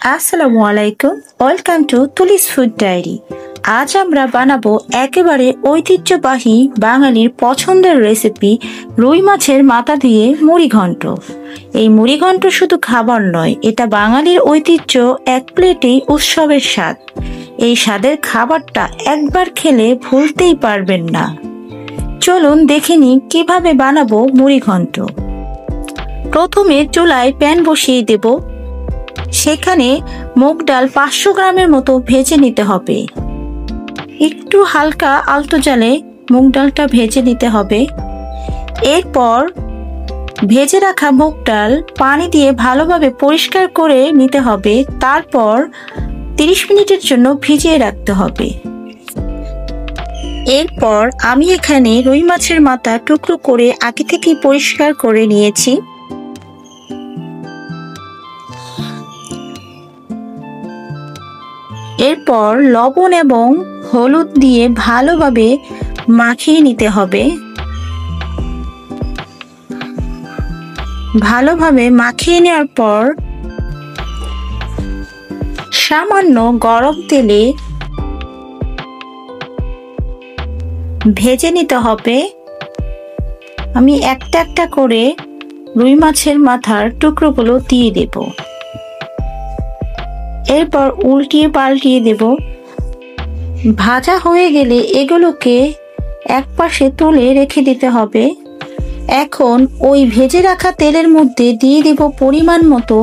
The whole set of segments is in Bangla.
আসসালামু আলাইকুম, ওয়েলকাম টু তুলিস ফুড ডায়েরি। আজ আমরা বানাবো একেবারে ঐতিহ্যবাহী বাঙালির পছন্দের রেসিপি রুই মাছের মাথা দিয়ে মুড়িঘণ্ট। এই মুড়িঘণ্ট শুধু খাবার নয়, এটা বাঙালির ঐতিহ্য, এক প্লেটেই উৎসবের স্বাদ। এই স্বাদের খাবারটা একবার খেলে ভুলতেই পারবেন না। চলুন দেখে নিই কিভাবে বানাবো মুড়িঘণ্ট। প্রথমে চুলায় প্যান বসিয়ে দেব। সেখানে মুগ ডাল 500 গ্রামের মতো ভেজে নিতে হবে। একটু হালকা আলতো জালে মুগ ডালটা ভেজে নিতে হবে। এরপর ভেজে রাখা মুগ ডাল পানি দিয়ে ভালোভাবে পরিষ্কার করে নিতে হবে। তারপর 30 মিনিটের জন্য ভিজিয়ে রাখতে হবে। এরপর আমি এখানে রুই মাছের মাথা টুকরো করে আগে থেকেই পরিষ্কার করে নিয়েছি। এরপর লবণ এবং হলুদ দিয়ে ভালোভাবে মাখিয়ে নিতে হবে। ভালোভাবে মাখিয়ে নেওয়ার পর সামান্য গরম তেলে ভেজে নিতে হবে। আমি একটা একটা করে রুই মাছের মাথার টুকরোগুলো দিয়ে দেব। এরপর উল্টিয়ে পাল্টিয়ে দেব। ভাজা হয়ে গেলে এগুলোকে একপাশে তুলে রেখে দিতে হবে। এখন ওই ভেজে রাখা তেলের মধ্যে দিয়ে দেব পরিমাণ মতো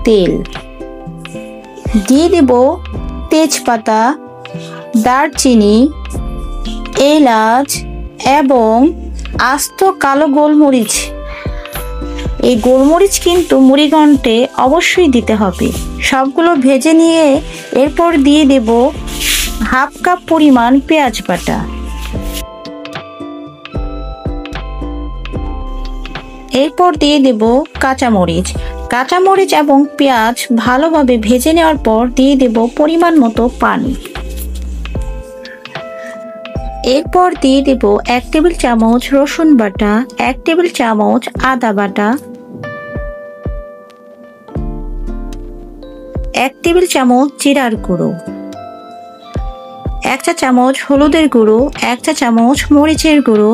তেল, দিয়ে দেব তেজপাতা, দারচিনি, এলাচ এবং আস্ত কালো গোলমরিচ। এই গোলমরিচ কিন্তু মুড়িঘণ্টে অবশ্যই দিতে হবে। সবগুলো ভেজে নিয়ে এরপর দিয়ে দেব হাফ কাপ পরিমাণ পেঁয়াজ বাটা। এরপর দিয়ে দেব কাঁচামরিচ। কাঁচামরিচ এবং পেঁয়াজ ভালোভাবে ভেজে নেওয়ার পর দিয়ে দেব পরিমাণ মতো পানি। এরপর দিয়ে দেব 1 টেবিল চামচ রসুন বাটা, 1 টেবিল চামচ আদা বাটা, 1 টেবিল চামচ জিরার গুঁড়ো, 1 চা চামচ হলুদের গুঁড়ো, 1 চা চামচ মরিচের গুঁড়ো,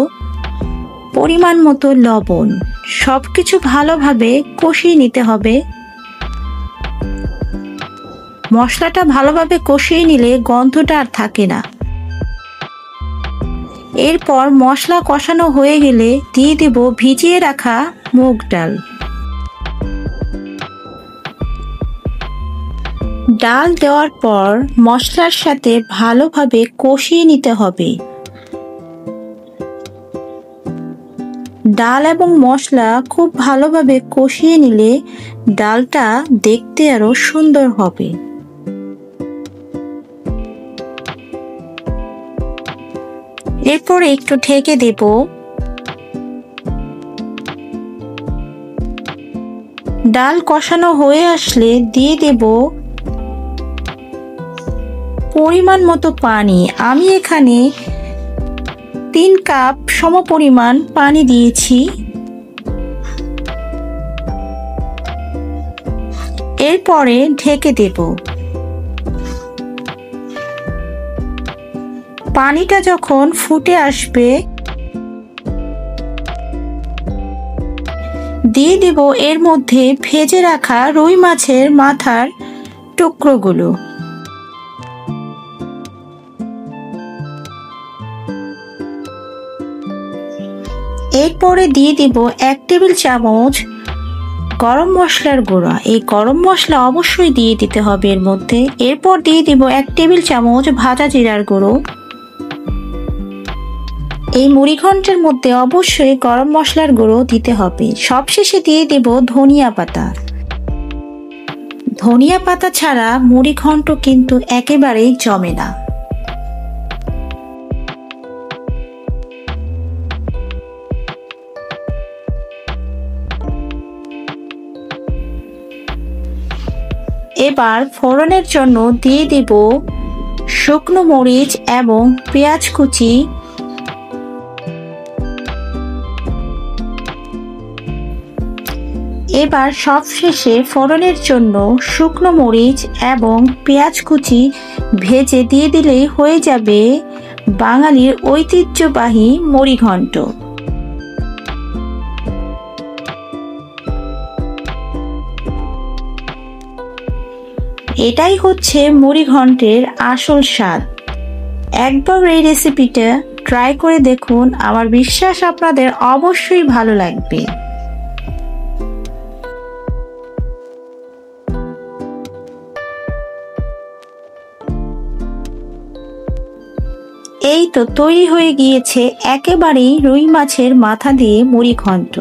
পরিমাণ মতো লবণ। সবকিছু ভালোভাবে কষিয়ে নিতে হবে। মশলাটা ভালোভাবে কষিয়ে নিলে গন্ধটা আর থাকে না। এরপর মশলা কষানো হয়ে গেলে দিয়ে দেব ভিজিয়ে রাখা মুগ ডাল। ডাল দেওয়ার পর মশলার সাথে ভালোভাবে কষিয়ে নিতে হবে। ডাল এবং মশলা খুব ভালোভাবে কষিয়ে নিলে ডালটা দেখতে আরো সুন্দর হবে। এরপর একটু ঢেকে দেব। ডাল কষানো হয়ে আসলে দিয়ে দেব পরিমাণ মতো পানি। আমি এখানে 3 কাপ সমপরিমাণ পানি দিয়েছি। এরপরে ঢেকে দেব। পানিটা যখন ফুটে আসবে দিয়ে দেব এর মধ্যে ভেজে রাখা রুই মাছের মাথার টুকরোগুলো। এরপরে দিয়ে দিব 1 টেবিল চামচ গরম মশলার গুঁড়া। এই গরম মশলা অবশ্যই দিয়ে দিতে হবে এর মধ্যে। এরপর দিয়ে দিব 1 টেবিল চামচ ভাজা জিরার গুঁড়ো। এই মুড়িঘণ্টের মধ্যে অবশ্যই গরম মশলার গুঁড়ো দিতে হবে। সবশেষে দিয়ে দেব ধনিয়া পাতা। ধনিয়া পাতা ছাড়া মুড়িঘণ্ট কিন্তু একেবারেই জমে না। এবার ফোড়নের জন্য দিয়ে দেব শুকনো মরিচ এবং পেঁয়াজ কুচি, এবার সবশেষে ফোড়নের জন্য শুকনো মরিচ এবং পেঁয়াজ কুচি ভেজে দিয়ে দিলেই হয়ে যাবে বাঙালির ঐতিহ্যবাহী মুড়িঘণ্ট। এটাই হচ্ছে মুড়িঘণ্টের আসল স্বাদ। একবার এই রেসিপিটা ট্রাই করে দেখুন, আমার বিশ্বাস আপনাদের অবশ্যই ভালো লাগবে। এই তো তৈরি হয়ে গিয়েছে একেবারেই রুই মাছের মাথা দিয়ে মুড়িঘণ্ট।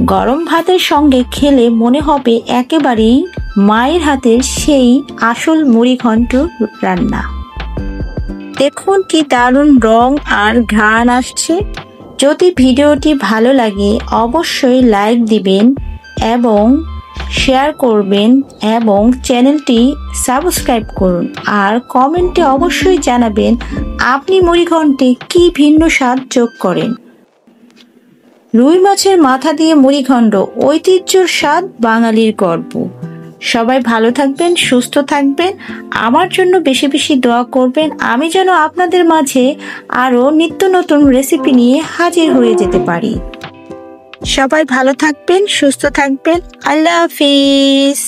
গরম ভাতের সঙ্গে খেলে মনে হবে একেবারেই মায়ের হাতের সেই আসল মুড়িঘণ্ট রান্না। দেখুন কি দারুণ রং আর ঘ্রাণ আসছে। যদি ভিডিওটি ভালো লাগে অবশ্যই লাইক দিবেন এবং শেয়ার করবেন এবং চ্যানেলটি সাবস্ক্রাইব করুন। আর কমেন্টে অবশ্যই জানাবেন আপনি মুড়িঘণ্টে কি ভিন্ন স্বাদ যোগ করেন। রুই মাছের মাথা দিয়ে মুড়িঘণ্ট, ঐতিহ্যর স্বাদ, বাঙালির গর্ব। সবাই ভালো থাকবেন, সুস্থ থাকবেন, আমার জন্য বেশি বেশি দোয়া করবেন, আমি যেন আপনাদের মাঝে আরো নিত্য নতুন রেসিপি নিয়ে হাজির হয়ে যেতে পারি। সবাই ভালো থাকবেন, সুস্থ থাকবেন। আল্লাহ হাফিজ।